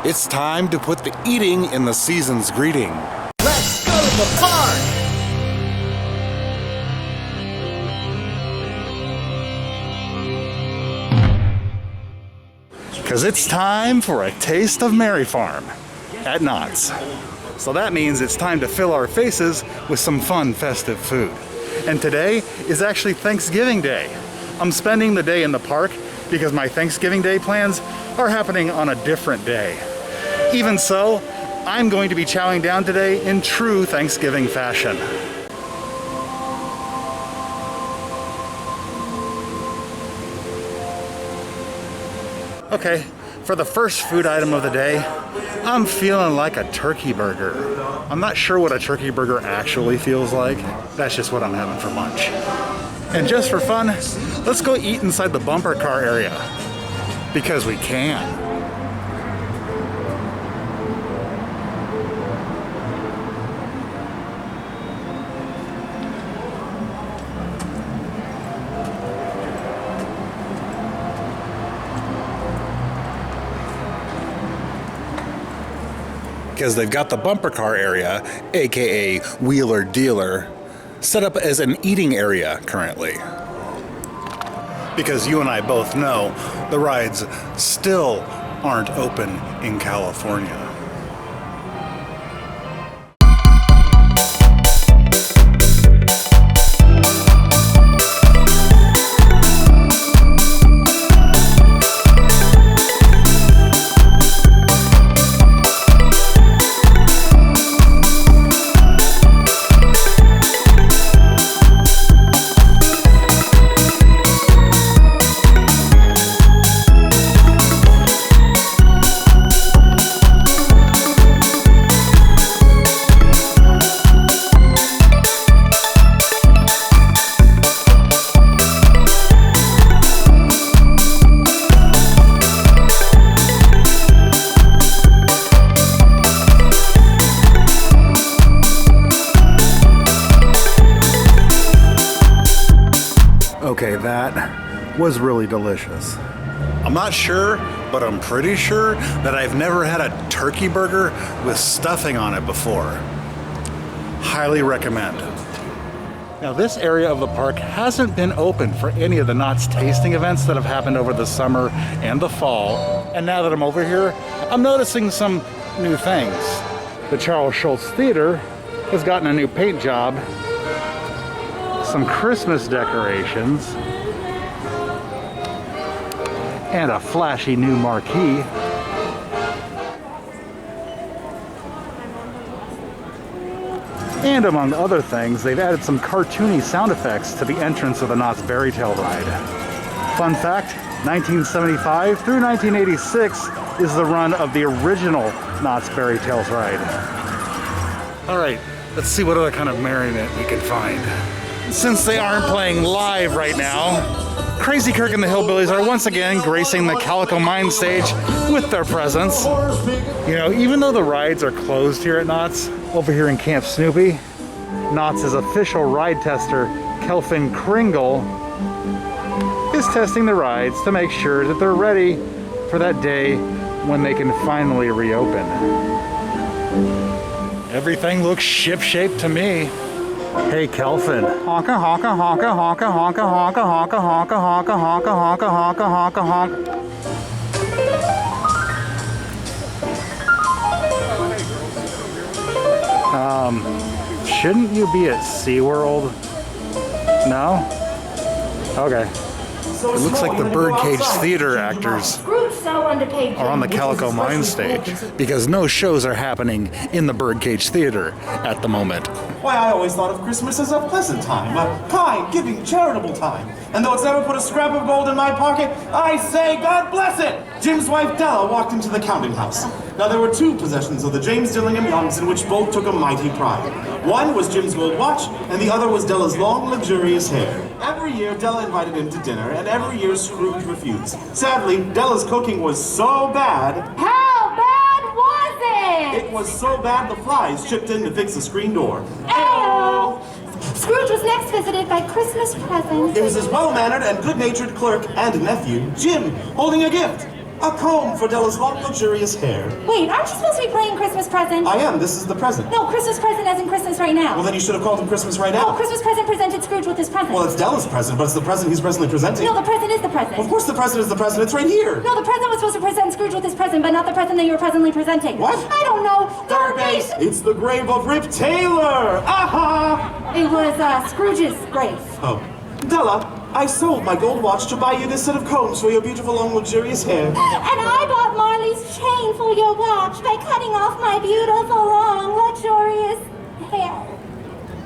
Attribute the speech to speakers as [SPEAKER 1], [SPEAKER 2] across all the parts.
[SPEAKER 1] It's time to put the eating in the season's greeting.
[SPEAKER 2] Let's go to the park!
[SPEAKER 1] Because it's time for a taste of Mary Farm at Knott's. So that means it's time to fill our faces with some fun, festive food. And today is actually Thanksgiving Day. I'm spending the day in the park because my Thanksgiving Day plans are happening on a different day. Even so, I'm going to be chowing down today in true Thanksgiving fashion. Okay, for the first food item of the day, I'm feeling like a turkey burger. I'm not sure what a turkey burger actually feels like. That's just what I'm having for lunch. And just for fun, let's go eat inside the bumper car area. Because we can. Because they've got the bumper car area, aka wheeler dealer, set up as an eating area currently. Because you and I both know the rides still aren't open in California. Okay, that was really delicious. I'm not sure, but I'm pretty sure that I've never had a turkey burger with stuffing on it before. Highly recommend. Now, this area of the park hasn't been open for any of the Knott's tasting events that have happened over the summer and the fall. And now that I'm over here, I'm noticing some new things. The Charles Schulz Theater has gotten a new paint job, some Christmas decorations, and a flashy new marquee. And among other things, they've added some cartoony sound effects to the entrance of the Knott's Fairy Tale ride. Fun fact, 1975 through 1986 is the run of the original Knott's Fairy Tales ride. All right, let's see what other kind of marinade we can find. Since they aren't playing live right now, Crazy Kirk and the Hillbillies are once again gracing the Calico Mine stage with their presence. You know, even though the rides are closed here at Knott's, over here in Camp Snoopy, Knott's official ride tester, Kelvin Kringle, is testing the rides to make sure that they're ready for that day when they can finally reopen. Everything looks ship-shape to me. Hey, Kelvin. Honka, honka, honka, honka, honka, honka, honka, honka, honka, honka, honka, honka, honka, honka. Shouldn't you be at SeaWorld? No? Okay. It looks like the Birdcage Theater actors are on the Calico Mine stage because no shows are happening in the Birdcage Theater at the moment.
[SPEAKER 3] Why, I always thought of Christmas as a pleasant time, a kind, giving, charitable time. And though it's never put a scrap of gold in my pocket, I say, God bless it! Jim's wife Della walked into the counting house. Now, there were two possessions of the James Dillingham Youngs in which both took a mighty pride. One was Jim's gold watch, and the other was Della's long, luxurious hair. Every year, Della invited him to dinner, and every year Scrooge refused. Sadly, Della's cooking was so bad...
[SPEAKER 4] How bad was it?
[SPEAKER 3] It was so bad the flies chipped in to fix the screen door.
[SPEAKER 4] Ew! Scrooge was next visited by Christmas presents.
[SPEAKER 3] It was his well-mannered and good-natured clerk and nephew, Jim, holding a gift. A comb for Della's long, luxurious hair.
[SPEAKER 4] Wait, aren't you supposed to be playing Christmas present?
[SPEAKER 3] I am. This is the present.
[SPEAKER 4] No, Christmas present as in Christmas right now.
[SPEAKER 3] Well, then you should have called him Christmas right
[SPEAKER 4] No,
[SPEAKER 3] now.
[SPEAKER 4] Christmas present presented Scrooge with his present.
[SPEAKER 3] Well, it's Della's present, but it's the present he's presently presenting.
[SPEAKER 4] No, the present is the present.
[SPEAKER 3] Of course the present is the present. It's right here.
[SPEAKER 4] No, the present was supposed to present Scrooge with his present, but not the present that you were presently presenting.
[SPEAKER 3] What?
[SPEAKER 4] I don't know. Garbage!
[SPEAKER 3] It's the grave of Rip Taylor. Aha!
[SPEAKER 4] It was Scrooge's grave.
[SPEAKER 3] Oh. Della, I sold my gold watch to buy you this set of combs for your beautiful, long, luxurious hair.
[SPEAKER 4] And I bought Marley's chain for your watch by cutting off my beautiful, long, luxurious hair.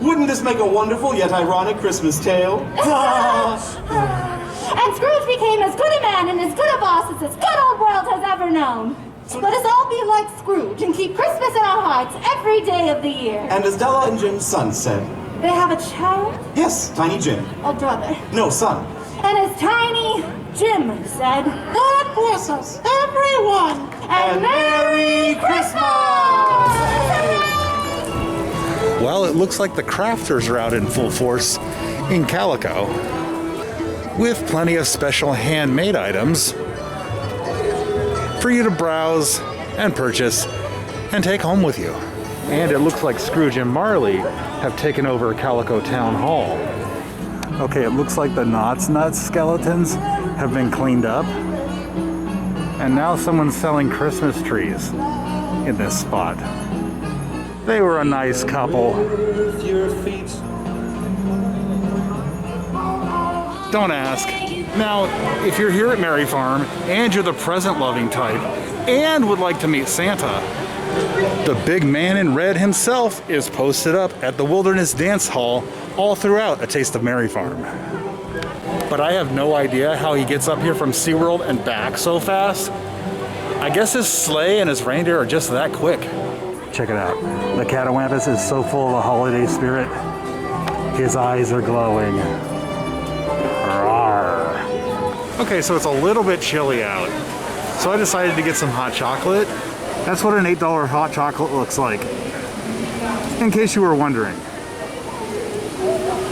[SPEAKER 3] Wouldn't this make a wonderful yet ironic Christmas tale?
[SPEAKER 4] And Scrooge became as good a man and as good a boss as this good old world has ever known. Let us all be like Scrooge and keep Christmas in our hearts every day of the year.
[SPEAKER 3] And as Della and Jim's son said.
[SPEAKER 4] They have a child?
[SPEAKER 3] Yes, Tiny Jim.
[SPEAKER 4] Oh, brother.
[SPEAKER 3] No, son.
[SPEAKER 4] And as Tiny Jim said, God bless us, everyone, and Merry Christmas!
[SPEAKER 1] Well, it looks like the crafters are out in full force in Calico, with plenty of special handmade items for you to browse and purchase and take home with you. And it looks like Scrooge and Marley have taken over Calico Town Hall. Okay, it looks like the Knott's Nuts skeletons have been cleaned up. And now someone's selling Christmas trees in this spot. They were a nice couple. Don't ask. Now, if you're here at Merry Farm and you're the present-loving type and would like to meet Santa, the big man in red himself is posted up at the Wilderness Dance Hall all throughout A Taste of Merry Farm. But I have no idea how he gets up here from SeaWorld and back so fast. I guess his sleigh and his reindeer are just that quick. Check it out. The Catawampus is so full of the holiday spirit. His eyes are glowing. Rawr. Okay, so it's a little bit chilly out. So I decided to get some hot chocolate. That's what an $8 hot chocolate looks like. In case you were wondering.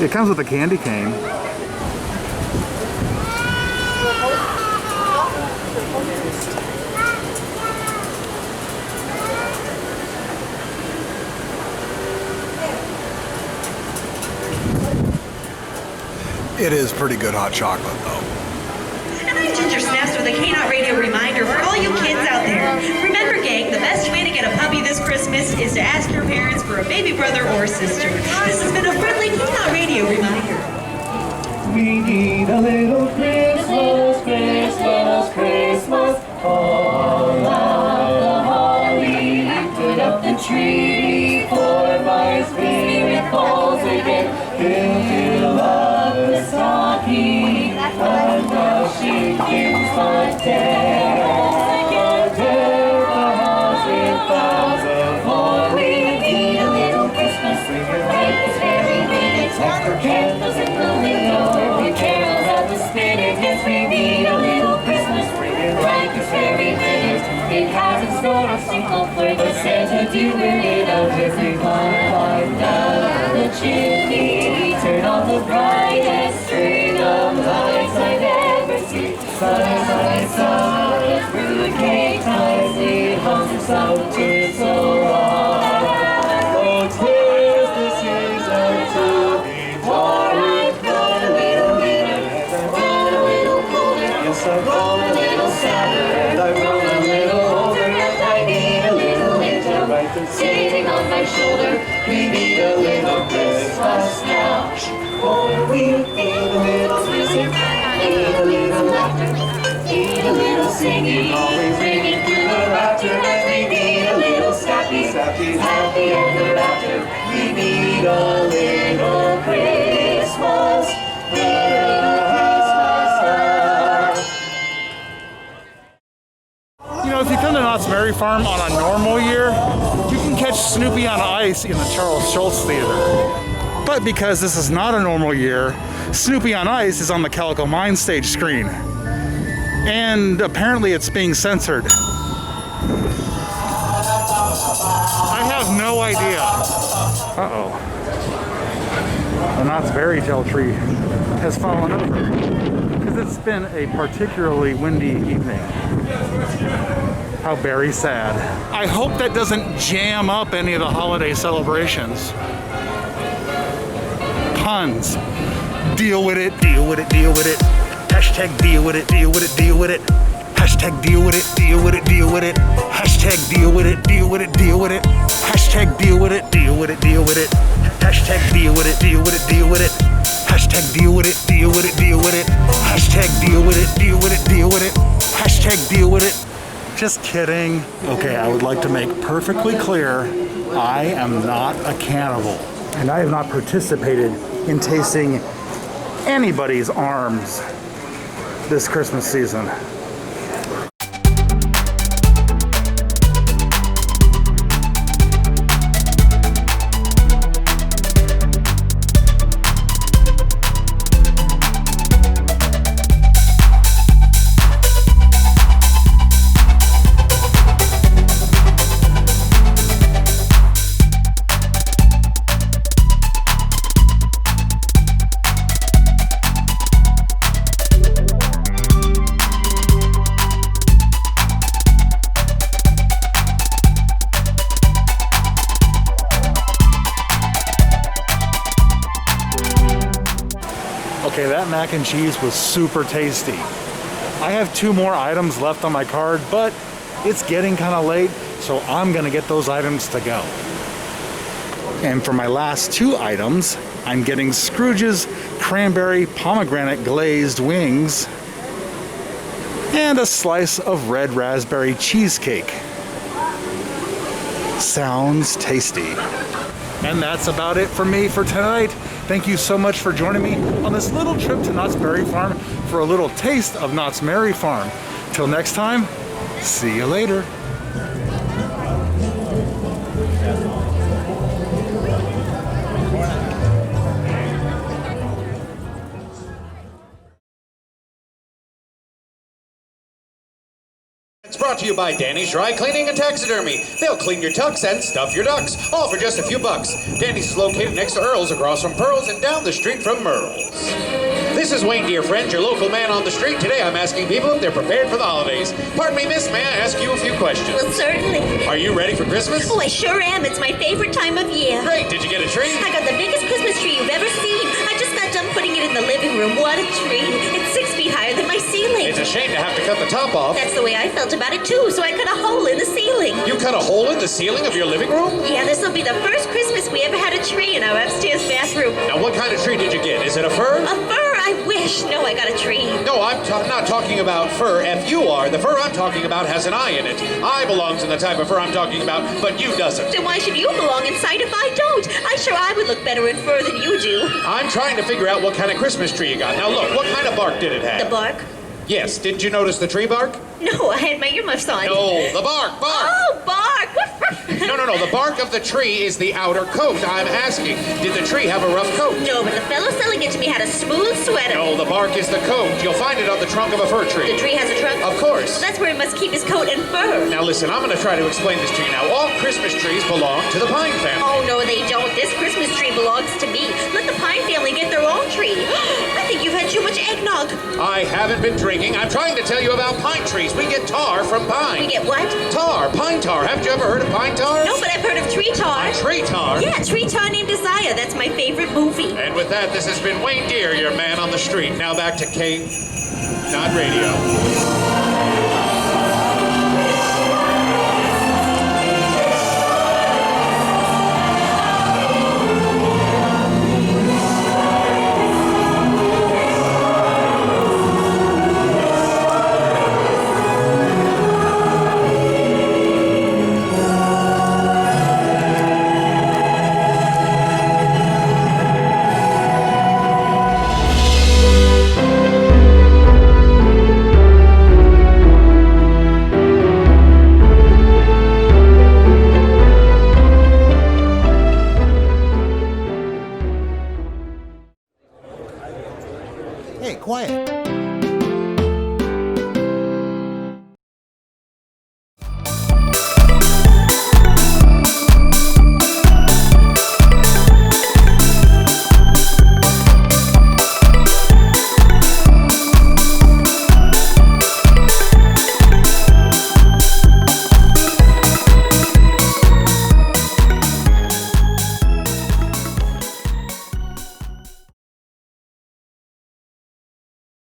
[SPEAKER 1] It comes with a candy cane. It is pretty good hot chocolate though.
[SPEAKER 5] And I'm Ginger Snaps with a Knott radio reminder for all you kids out there. Remember, gang, the best way to get a puppy this Christmas is to ask your parents for a baby brother or sister. This has been a friendly Knott radio reminder.
[SPEAKER 2] We need a little Christmas, Christmas, Christmas. All around the holly, put up the tree before my spirit falls again. Fill up the stocking, and now she gives my death. Tear the house in thousand, for we need a little Christmas right this very minute. Extra candles in the window, every carols at the spinet. Yes, we need a little Christmas right this very minute. It has in store a single for the Santa doer it out every climb down the chimney. Turn on the brightest string of lights I've ever seen. Side by side, fruit cake nicely hung something so hard. Oh, 'tis the season to be born. I've grown a little leaner, I've grown a little colder. Yes, I've grown a little sadder, and I've grown a little older. And I need a little angel sitting on my shoulder. We need a little Christmas now. For we need a little music, need a little laughter, need a little singing, always ringing through the rafters. And we need a little snappy, happy ever after. We need a little Christmas,
[SPEAKER 1] You know, if you come to Knott's Merry Farm on a normal year, you can catch Snoopy on Ice in the Charles Schultz Theater. But because this is not a normal year, Snoopy on Ice is on the Calico Mine stage screen. And apparently it's being censored. I have no idea. Uh-oh. The Knott's Fairy Tale tree has fallen over. Because it's been a particularly windy evening. How very sad. I hope that doesn't jam up any of the holiday celebrations. Puns. Deal with it, deal with it, deal with it. Hashtag deal with it, deal with it, deal with it. Hashtag deal with it, deal with it, deal with it. Hashtag deal with it, deal with it, deal with it. Hashtag deal with it, deal with it, deal with it. Hashtag deal with it, deal with it, deal with it. Hashtag deal with it, deal with it, deal with it. Hashtag deal with it, deal with it, deal with it. Hashtag deal with it. Just kidding. Okay, I would like to make perfectly clear, I am not a cannibal. And I have not participated in tasting anybody's arms this Christmas season. Okay, that mac and cheese was super tasty. I have 2 more items left on my card, but it's getting kind of late, so I'm gonna get those items to go. And for my last 2 items, I'm getting Scrooge's cranberry pomegranate glazed wings and a slice of red raspberry cheesecake. Sounds tasty. And that's about it for me for tonight. Thank you so much for joining me on this little trip to Knott's Berry Farm for a little taste of Knott's Merry Farm. Till next time, see you later.
[SPEAKER 6] It's brought to you by Danny's Dry Cleaning and Taxidermy. They'll clean your tucks and stuff your ducks, all for just a few bucks. Danny's is located next to Earl's, across from Pearl's, and down the street from Merle's. This is Wayne, dear friend, your local man on the street. Today I'm asking people if they're prepared for the holidays. Pardon me, miss, may I ask you a few questions?
[SPEAKER 5] Well, certainly.
[SPEAKER 6] Are you ready for Christmas?
[SPEAKER 5] Oh, I sure am. It's my favorite time of year.
[SPEAKER 6] Great, did you get a tree?
[SPEAKER 5] I got the biggest Christmas tree you've ever seen. I just got done putting it in the living room. What a tree. It's 6 feet higher than my ceiling.
[SPEAKER 6] It's a shame to have to cut the top off.
[SPEAKER 5] That's the way I felt about it too, so I cut a hole in the ceiling.
[SPEAKER 6] You cut a hole in the ceiling of your living room?
[SPEAKER 5] Yeah, this will be the first Christmas we ever had a tree in our upstairs bathroom.
[SPEAKER 6] Now, what kind of tree did you get? Is it a fir?
[SPEAKER 5] A fir? I wish. No, I got a tree.
[SPEAKER 6] No, I'm not talking about fur. F-U-R. The fur I'm talking about has an I in it. I belongs in the type of fur I'm talking about, but you doesn't.
[SPEAKER 5] Then why should you belong inside if I don't? I'm sure I would look better in fur than you do.
[SPEAKER 6] I'm trying to figure out what kind of Christmas tree you got. Now look, what kind of bark did it have?
[SPEAKER 5] The bark?
[SPEAKER 6] Yes, didn't you notice the tree bark?
[SPEAKER 5] No, I had my earmuffs on.
[SPEAKER 6] No, the bark.
[SPEAKER 5] Oh, bark!
[SPEAKER 6] No, the bark of the tree is the outer coat. I'm asking, did the tree have a rough coat?
[SPEAKER 5] No, but the fellow selling it to me had a smooth sweater.
[SPEAKER 6] No, the bark is the coat. You'll find it on the trunk of a fir tree.
[SPEAKER 5] The tree has a trunk?
[SPEAKER 6] Of course.
[SPEAKER 5] That's where he must keep his coat and fur.
[SPEAKER 6] Now listen, I'm going to try to explain this to you now. All Christmas trees belong to the pine family.
[SPEAKER 5] Oh, no, they don't. This Christmas tree belongs to me. Let the pine family get their own tree. I think you've had too much eggnog.
[SPEAKER 6] I haven't been drinking. I'm trying to tell you about pine trees. We get tar from pine.
[SPEAKER 5] We get what?
[SPEAKER 6] Tar, pine tar. Haven't you ever heard of pine tar?
[SPEAKER 5] No, but I've heard of tree tar.
[SPEAKER 6] Tree tar?
[SPEAKER 5] Yeah, Tree Tar Named Desire. That's my favorite movie.
[SPEAKER 6] And with that, this has been Wayne Deere, your man on the street. Now back to Knott Radio.